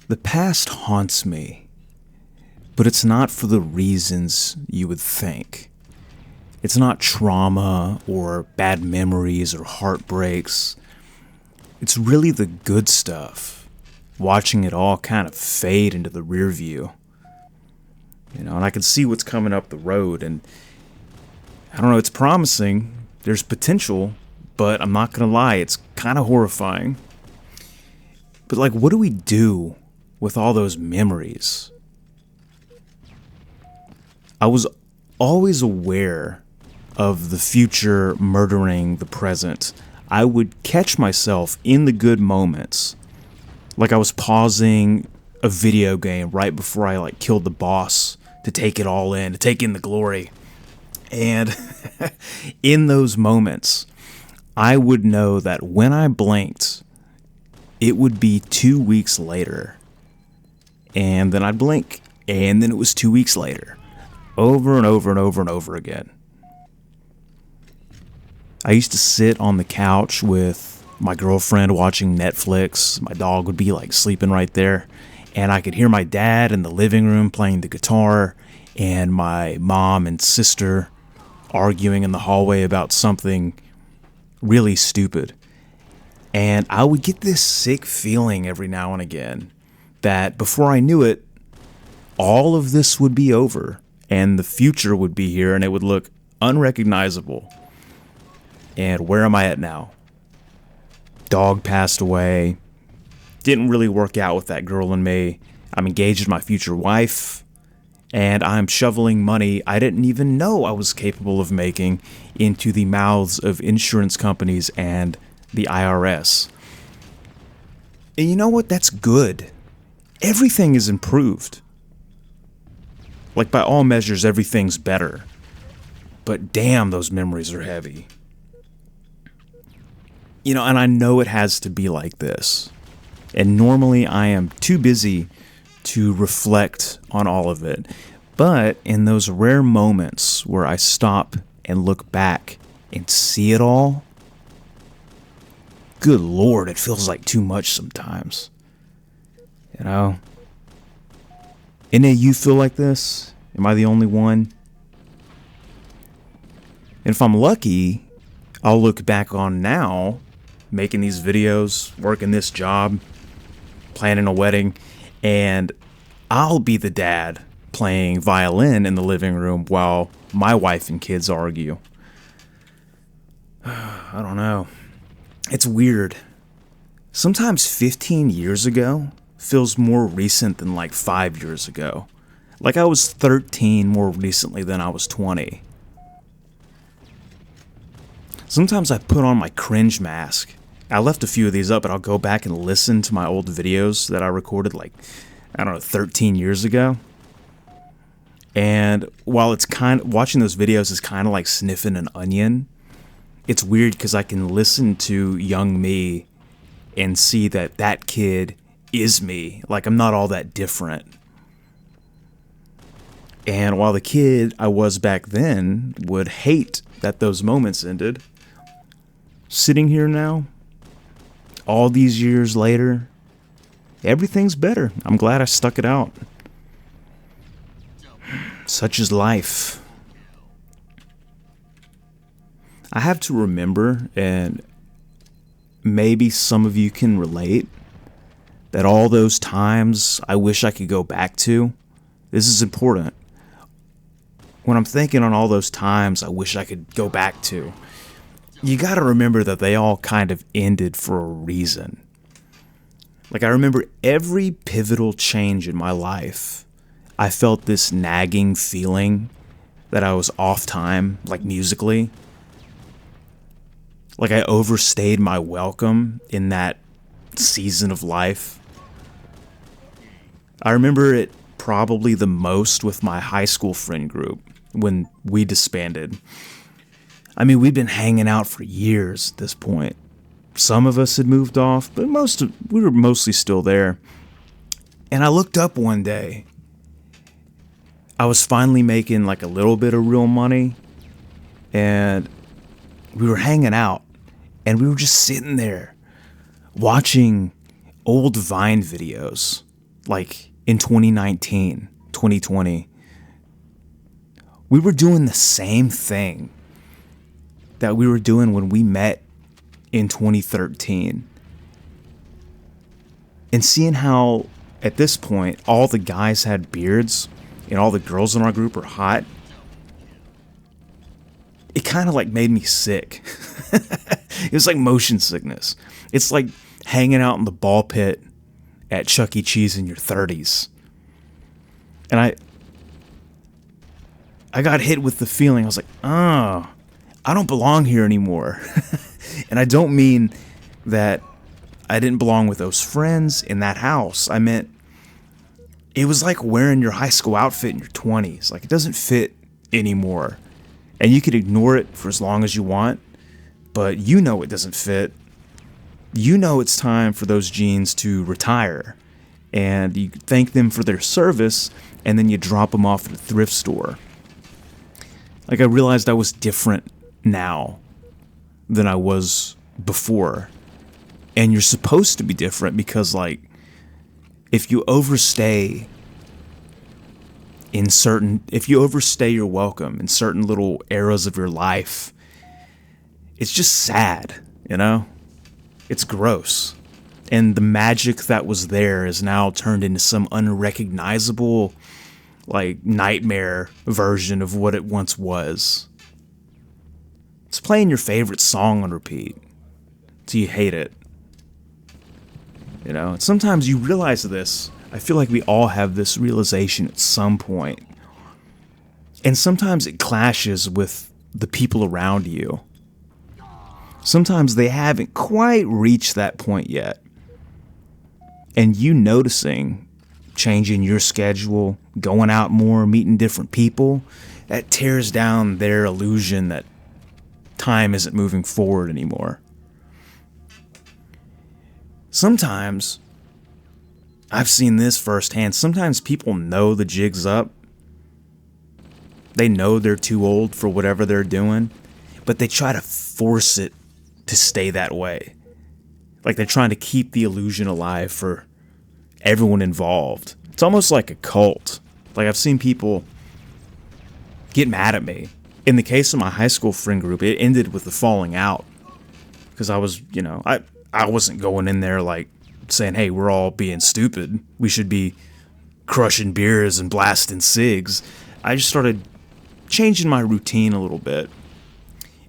The past haunts me, but it's not for the reasons you would think. It's not trauma or bad memories or heartbreaks. It's really the good stuff, watching it all kind of fade into the rear view. And I can see what's coming up the road, and I don't know, it's promising. There's potential, but I'm not gonna lie, it's kind of horrifying. But like, what do we do with all those memories? I was always aware of the future murdering the present. I would catch myself in the good moments, like I was pausing a video game right before I killed the boss to take it all in, to take in the glory. And in those moments, I would know that when I blinked, it would be 2 weeks later. And then I'd blink, and then it was 2 weeks later. Over and over and over and over again. I used to sit on the couch with my girlfriend watching Netflix. My dog would be sleeping right there. And I could hear my dad in the living room playing the guitar, and my mom and sister arguing in the hallway about something really stupid. And I would get this sick feeling every now and again that before I knew it, all of this would be over and the future would be here and it would look unrecognizable. And where am I at now? Dog passed away. Didn't really work out with that girl and me. I'm engaged to my future wife. And I'm shoveling money I didn't even know I was capable of making into the mouths of insurance companies and the IRS. And you know what? That's good. Everything is improved. By all measures, everything's better. But damn, those memories are heavy. And I know it has to be like this. And normally I am too busy to reflect on all of it. But in those rare moments where I stop and look back and see it all, good Lord, it feels like too much sometimes. And you feel like this? Am I the only one? And if I'm lucky, I'll look back on now, making these videos, working this job, planning a wedding, and I'll be the dad playing violin in the living room while my wife and kids argue. I don't know. It's weird. Sometimes 15 years ago feels more recent than 5 years ago. I was 13 more recently than I was 20. Sometimes I put on my cringe mask. I left a few of these up, but I'll go back and listen to my old videos that I recorded 13 years ago. And while it's watching those videos is kind of like sniffing an onion, it's weird because I can listen to young me and see that kid is me. I'm not all that different. And while the kid I was back then would hate that those moments ended, sitting here now, all these years later, everything's better. I'm glad I stuck it out. Such is life. I have to remember, and maybe some of you can relate, that all those times I wish I could go back to, this is important. When I'm thinking on all those times I wish I could go back to, you gotta remember that they all kind of ended for a reason. I remember every pivotal change in my life, I felt this nagging feeling that I was off time, musically. I overstayed my welcome in that season of life. I remember it probably the most with my high school friend group when we disbanded. We'd been hanging out for years at this point. Some of us had moved off, but we were mostly still there. And I looked up one day. I was finally making a little bit of real money, and we were hanging out, and we were just sitting there watching old Vine videos like in 2019, 2020, we were doing the same thing that we were doing when we met in 2013. And seeing how, at this point, all the guys had beards and all the girls in our group were hot, it kind of like made me sick. It was like motion sickness. It's like hanging out in the ball pit at Chuck E. Cheese in your 30s. And I got hit with the feeling. I was like, oh, I don't belong here anymore. And I don't mean that I didn't belong with those friends in that house. I meant it was like wearing your high school outfit in your 20s. Like, it doesn't fit anymore. And you can ignore it for as long as you want, but you know it doesn't fit. You know it's time for those jeans to retire. And you thank them for their service, and then you drop them off at a thrift store. Like, I realized I was different now than I was before. And you're supposed to be different because, like, if you overstay your welcome in certain little eras of your life, it's just sad, you know? It's gross. And the magic that was there is now turned into some unrecognizable, like, nightmare version of what it once was. It's playing your favorite song on repeat till you hate it. You know, and sometimes you realize this. I feel like we all have this realization at some point. And sometimes it clashes with the people around you. Sometimes they haven't quite reached that point yet. And you noticing, changing your schedule, going out more, meeting different people, that tears down their illusion that time isn't moving forward anymore. Sometimes, I've seen this firsthand, sometimes people know the jig's up. They know they're too old for whatever they're doing, but they try to force it to stay that way. Like they're trying to keep the illusion alive for everyone involved. It's almost like a cult. Like I've seen people get mad at me. In the case of my high school friend group, it ended with the falling out. Because I was, I wasn't going in there like saying, hey, we're all being stupid. We should be crushing beers and blasting cigs. I just started changing my routine a little bit.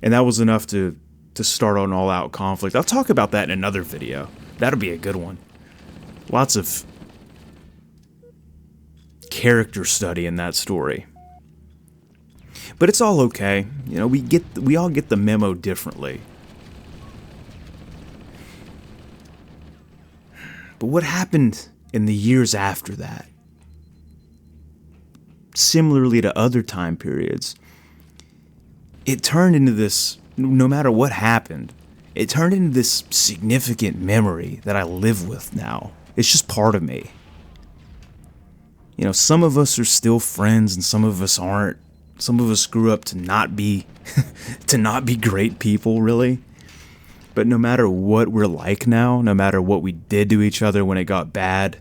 And that was enough to start an all-out conflict. I'll talk about that in another video. That'll be a good one. Lots of character study in that story. But it's all okay. We all get the memo differently. But what happened in the years after that? Similarly to other time periods, it turned into this, no matter what happened, it turned into this significant memory that I live with now. It's just part of me. Some of us are still friends and some of us aren't. Some of us grew up to not be great people, really. But no matter what we're like now, no matter what we did to each other when it got bad,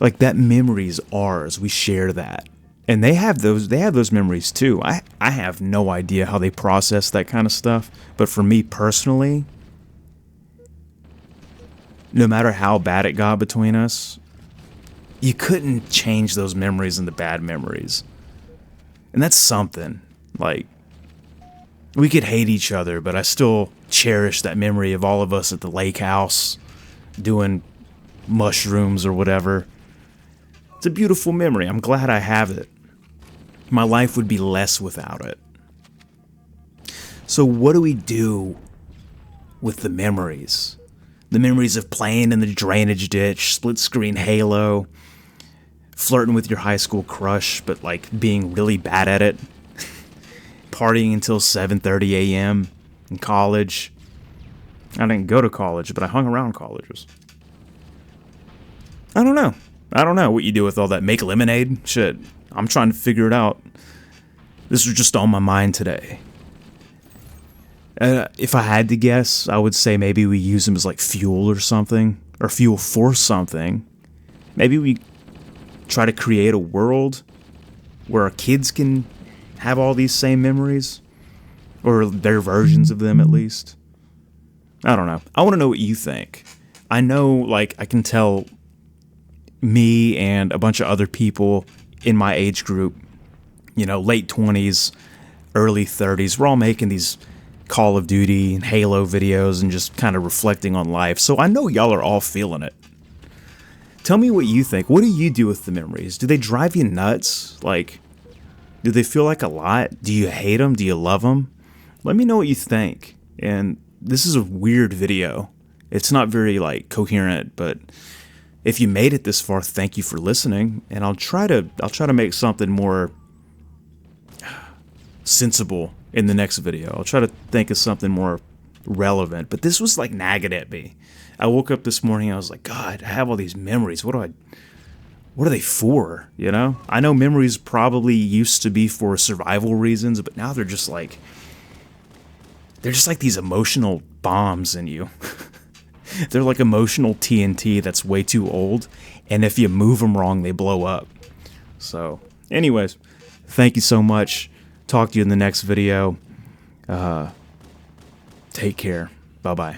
like that memory's ours. We share that. And they have those memories too. I have no idea how they process that kind of stuff. But for me personally, no matter how bad it got between us, you couldn't change those memories into bad memories. And that's something. Like, we could hate each other, but I still cherish that memory of all of us at the lake house doing mushrooms or whatever. It's a beautiful memory. I'm glad I have it. My life would be less without it. So what do we do with the memories? The memories of playing in the drainage ditch, split screen Halo, flirting with your high school crush, but like being really bad at it, partying until 7:30 a.m. in college. I didn't go to college, but I hung around colleges. I don't know what you do with all that. Make lemonade? Shit, I'm trying to figure it out. This was just on my mind today. If I had to guess, I would say maybe we use them as like fuel or something, or fuel for something. Maybe we try to create a world where our kids can have all these same memories, or their versions of them at least. I don't know. I want to know what you think. I know, like, I can tell me and a bunch of other people in my age group, late 20s, early 30s, we're all making these Call of Duty and Halo videos and just kind of reflecting on life. So I know y'all are all feeling it. Tell me what you think. What do you do with the memories? Do they drive you nuts? Like, do they feel like a lot? Do you hate them? Do you love them? Let me know what you think. And this is a weird video. It's not very, like, coherent, but if you made it this far, thank you for listening. And I'll try to make something more sensible in the next video. I'll try to think of something more relevant. But this was like nagging at me. I woke up this morning and I was like, God, I have all these memories. What are they for? I know memories probably used to be for survival reasons, but now they're just like these emotional bombs in you. They're like emotional TNT that's way too old, and if you move them wrong, they blow up. So, anyways, thank you so much. Talk to you in the next video. Take care. Bye-bye.